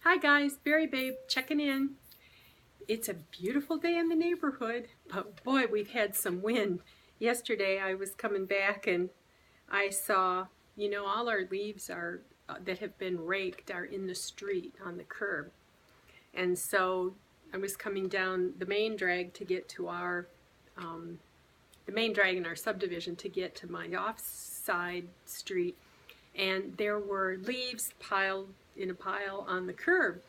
Hi guys, Berry Babe checking in. It's a beautiful day in the neighborhood, but boy, we've had some wind. Yesterday I was coming back and I saw, all our leaves are that have been raked are in the street on the curb. And so I was coming down the main drag to get to the main drag in our subdivision to get to my offside street, and there were leaves piled in a pile on the curb.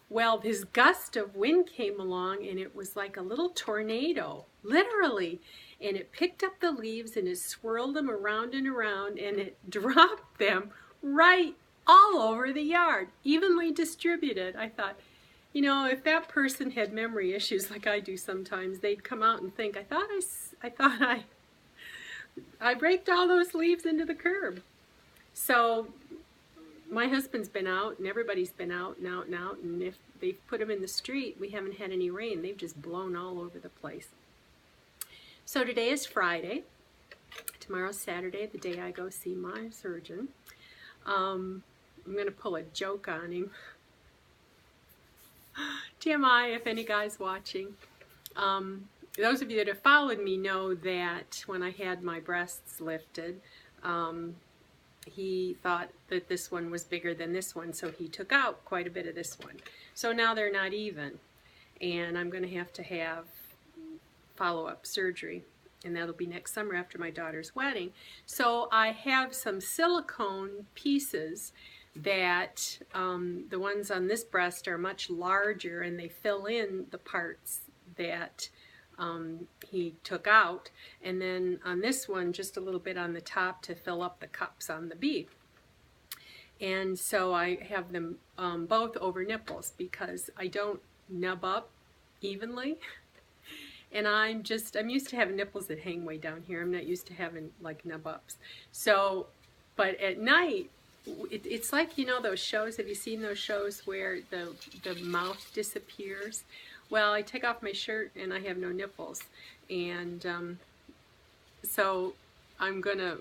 Well, this gust of wind came along and it was like a little tornado, literally. And it picked up the leaves and it swirled them around and around and it dropped them right all over the yard, evenly distributed. I thought, if that person had memory issues like I do sometimes, they'd come out and think, I raked all those leaves into the curb. So my husband's been out and everybody's been out and out and out, and if they've put them in the street, we haven't had any rain. They've just blown all over the place. So today is Friday. Tomorrow's Saturday, the day I go see my surgeon. I'm going to pull a joke on him. TMI, if any guy's watching. Those of you that have followed me know that when I had my breasts lifted, he thought that this one was bigger than this one, so he took out quite a bit of this one. So now they're not even, and I'm going to have follow-up surgery, and that'll be next summer after my daughter's wedding. So I have some silicone pieces that the ones on this breast are much larger, and they fill in the parts that he took out, and then on this one just a little bit on the top to fill up the cups on the B. And so I have them both over nipples because I don't nub up evenly, and I'm used to having nipples that hang way down here. I'm not used to having like nub ups. So, but at night it's like, those shows, have you seen those shows where the mouth disappears? Well, I take off my shirt and I have no nipples, and so I'm gonna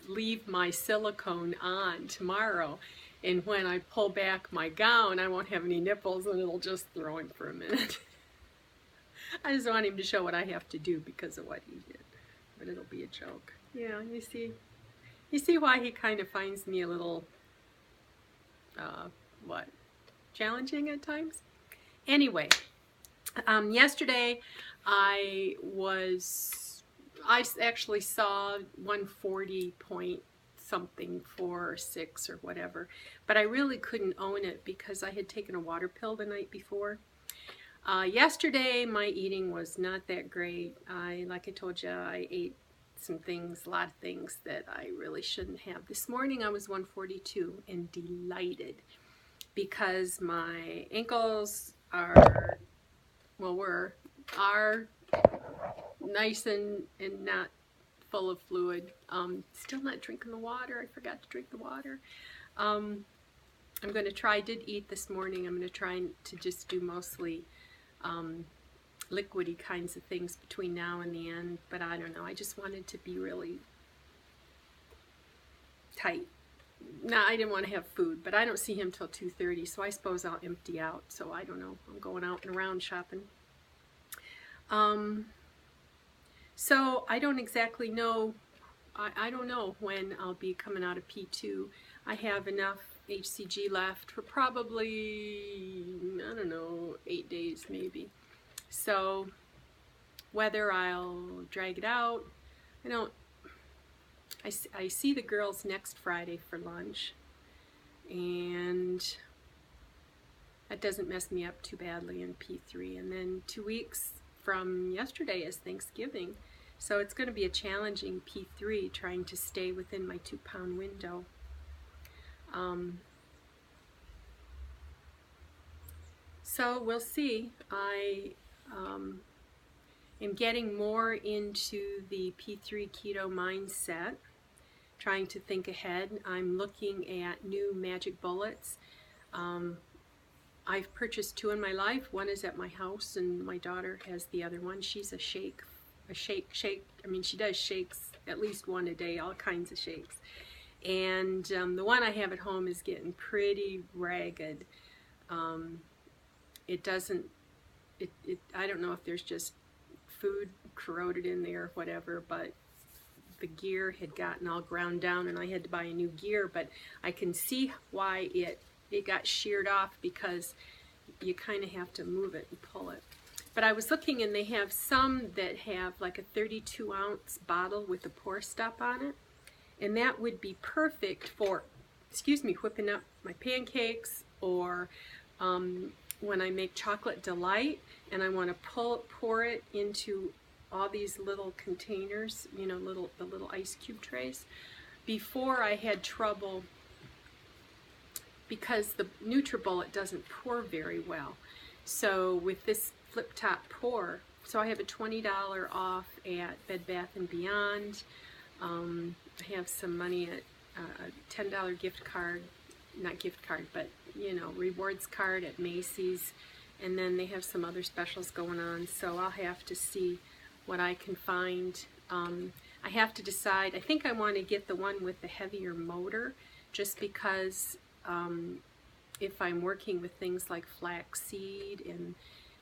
leave my silicone on tomorrow, and when I pull back my gown I won't have any nipples and it'll just throw him for a minute. I just want him to show what I have to do because of what he did, but it'll be a joke. Yeah, you see why he kind of finds me a little challenging at times. Anyway, yesterday I actually saw 140 point something 4 or 6 or whatever, but I really couldn't own it because I had taken a water pill the night before. Yesterday my eating was not that great. Like I told you, I ate a lot of things that I really shouldn't have. This morning I was 142 and delighted because my ankles are nice and not full of fluid. Still not drinking the water. I forgot to drink the water. I'm going to try, I did eat this morning. I'm going to try to just do mostly liquidy kinds of things between now and the end, but I don't know. I just wanted to be really tight. No, I didn't want to have food, but I don't see him till 2:30, so I suppose I'll empty out. So I don't know. I'm going out and around shopping. So I don't exactly know. I don't know when I'll be coming out of P2. I have enough HCG left for probably, I don't know, 8 days maybe. So whether I'll drag it out, I see the girls next Friday for lunch, and that doesn't mess me up too badly in P3. And then 2 weeks from yesterday is Thanksgiving, so it's going to be a challenging P3 trying to stay within my 2-pound window. So we'll see. I am getting more into the P3 keto mindset, trying to think ahead. I'm looking at new magic bullets. I've purchased 2 in my life. One is at my house and my daughter has the other one. She's a shake. I mean, she does shakes at least 1 a day, all kinds of shakes. And the one I have at home is getting pretty ragged. It doesn't, I don't know if there's just food corroded in there or whatever, but the gear had gotten all ground down and I had to buy a new gear. But I can see why it got sheared off, because you kind of have to move it and pull it. But I was looking, and they have some that have like a 32-ounce bottle with a pour stop on it, and that would be perfect for, excuse me, whipping up my pancakes, or when I make chocolate delight and I want to pour it into all these little containers, you know, the little ice cube trays. Before, I had trouble because the NutriBullet doesn't pour very well. So with this flip top pour, so I have a $20 off at Bed Bath & Beyond. I have some money at a $10 gift card, not gift card, but you know, rewards card at Macy's, and then they have some other specials going on, so I'll have to see what I can find. I have to decide. I think I want to get the one with the heavier motor, just because if I'm working with things like flaxseed and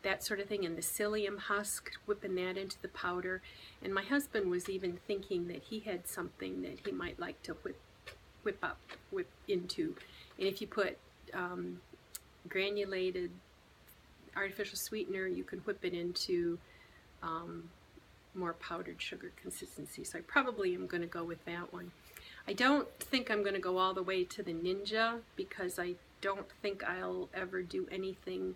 that sort of thing, and the psyllium husk, whipping that into the powder. And my husband was even thinking that he had something that he might like to whip into. And if you put granulated artificial sweetener, you can whip it into more powdered sugar consistency. So I probably am going to go with that one. I don't think I'm going to go all the way to the Ninja, because I don't think I'll ever do anything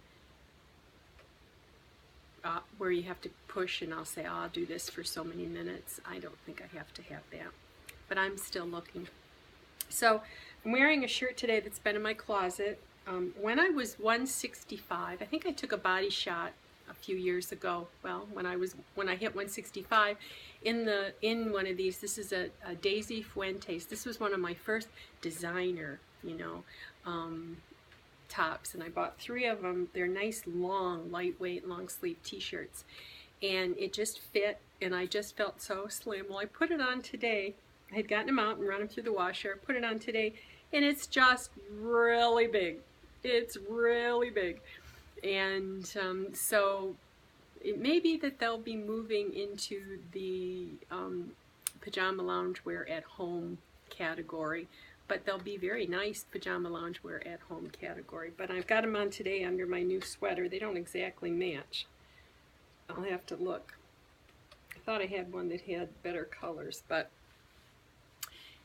where you have to push and I'll say, oh, I'll do this for so many minutes. I don't think I have to have that, but I'm still looking. So I'm wearing a shirt today that's been in my closet. When I was 165, I think I took a body shot a few years ago. Well, when I hit 165, in one of these. This is a Daisy Fuentes. This was one of my first designer, you know, tops, and I bought 3 of them. They're nice, long, lightweight, long sleeve t-shirts, and it just fit, and I just felt so slim. Well, I put it on today. I had gotten them out and run them through the washer. I put it on today, and it's just really big. It's really big. And so it may be that they'll be moving into the pajama loungewear at home category, but they'll be very nice pajama loungewear at home category. But I've got them on today under my new sweater. They don't exactly match. I'll have to look. I thought I had one that had better colors, but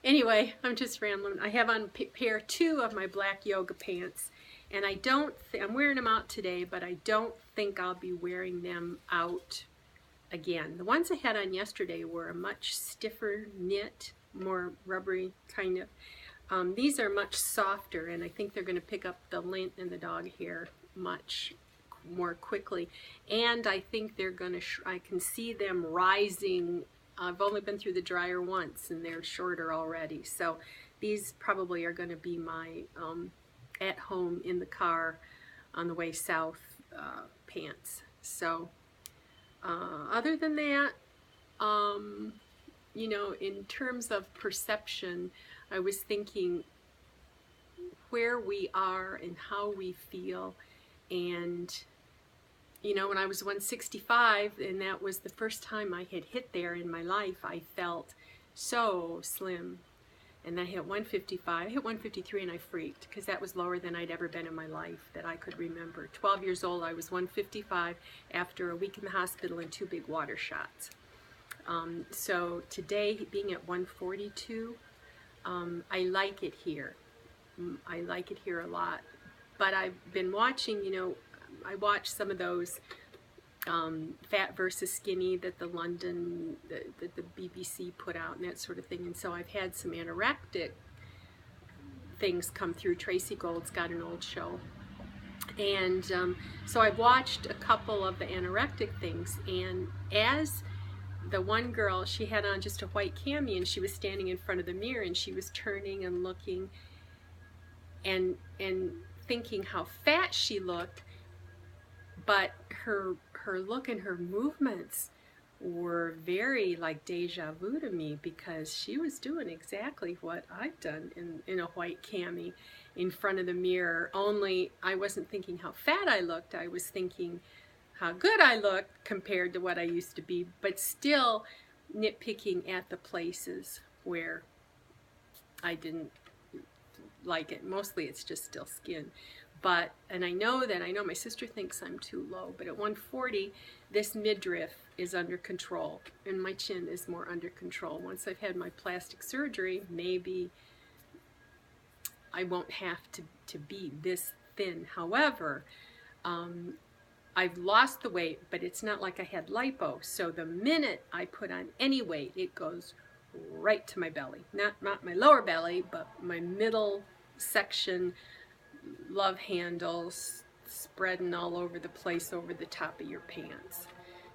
anyway, I'm just rambling. I have on pair 2 of my black yoga pants, and I'm wearing them out today, but I don't think I'll be wearing them out again. The ones I had on yesterday were a much stiffer knit, more rubbery kind of. These are much softer, and I think they're going to pick up the lint and the dog hair much more quickly. And I think they're going to, I can see them rising. I've only been through the dryer once, and they're shorter already. So these probably are going to be my at home in the car on the way south pants. So other than that, you know, in terms of perception, I was thinking where we are and how we feel. And you know, when I was 165, and that was the first time I had hit there in my life, I felt so slim. And I hit 155, I hit 153, and I freaked, because that was lower than I'd ever been in my life that I could remember. 12 years old, I was 155 after a week in the hospital and 2 big water shots. So today, being at 142, I like it here. I like it here a lot. But I've been watching, you know, I watched some of those Fat versus Skinny that the BBC put out and that sort of thing. And so I've had some anorectic things come through. Tracy Gold's got an old show. And so I've watched a couple of the anorectic things. And as the one girl, she had on just a white cami, and she was standing in front of the mirror, and she was turning and looking and thinking how fat she looked, but her look and her movements were very like deja vu to me, because she was doing exactly what I've done in a white cami. in front of the mirror, only I wasn't thinking how fat I looked, I was thinking how good I looked compared to what I used to be, but still nitpicking at the places where I didn't like it. Mostly it's just still skin. But, and I know my sister thinks I'm too low, but at 140, this midriff is under control, and my chin is more under control. Once I've had my plastic surgery, maybe I won't have to be this thin. However, I've lost the weight, but it's not like I had lipo. So the minute I put on any weight, it goes right to my belly. Not my lower belly, but my middle section, love handles, spreading all over the place over the top of your pants.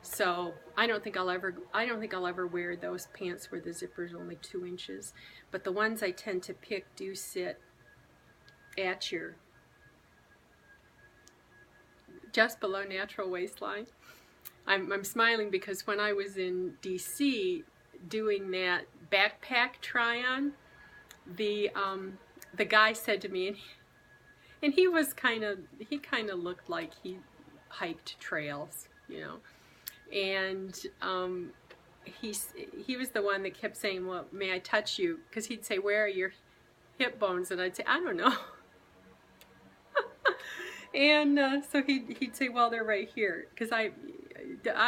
So I don't think I'll ever wear those pants where the zipper's only 2 inches. But the ones I tend to pick do sit at your just below natural waistline. I'm smiling because when I was in DC doing that backpack try-on, the guy said to me, and he kind of looked like he hiked trails, you know, and he was the one that kept saying, well, may I touch you? Because he'd say, where are your hip bones? And I'd say, I don't know. And so he'd say, well, they're right here, because I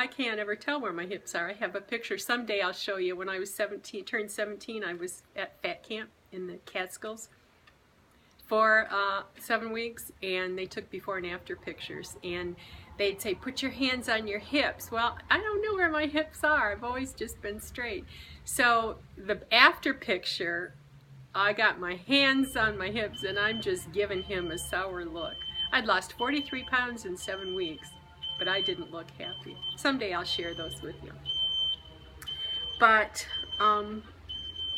can't ever tell where my hips are. I have a picture. Someday I'll show you. When I was turned 17, I was at fat camp in the Catskills for 7 weeks, and they took before and after pictures, and they'd say, put your hands on your hips. Well, I don't know where my hips are. I've always just been straight. So the after picture, I got my hands on my hips, and I'm just giving him a sour look. I'd lost 43 pounds in 7 weeks, but I didn't look happy. Someday I'll share those with you. But,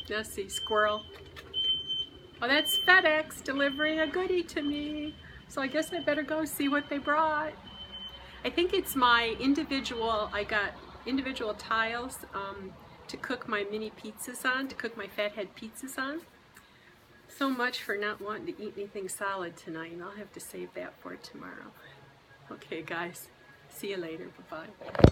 let's see, squirrel. Oh, that's FedEx delivering a goodie to me. So I guess I better go see what they brought. I think it's my individual, I got individual tiles to cook my mini pizzas on, to cook my fathead pizzas on. So much for not wanting to eat anything solid tonight, and I'll have to save that for tomorrow. Okay, guys. See you later. Bye-bye.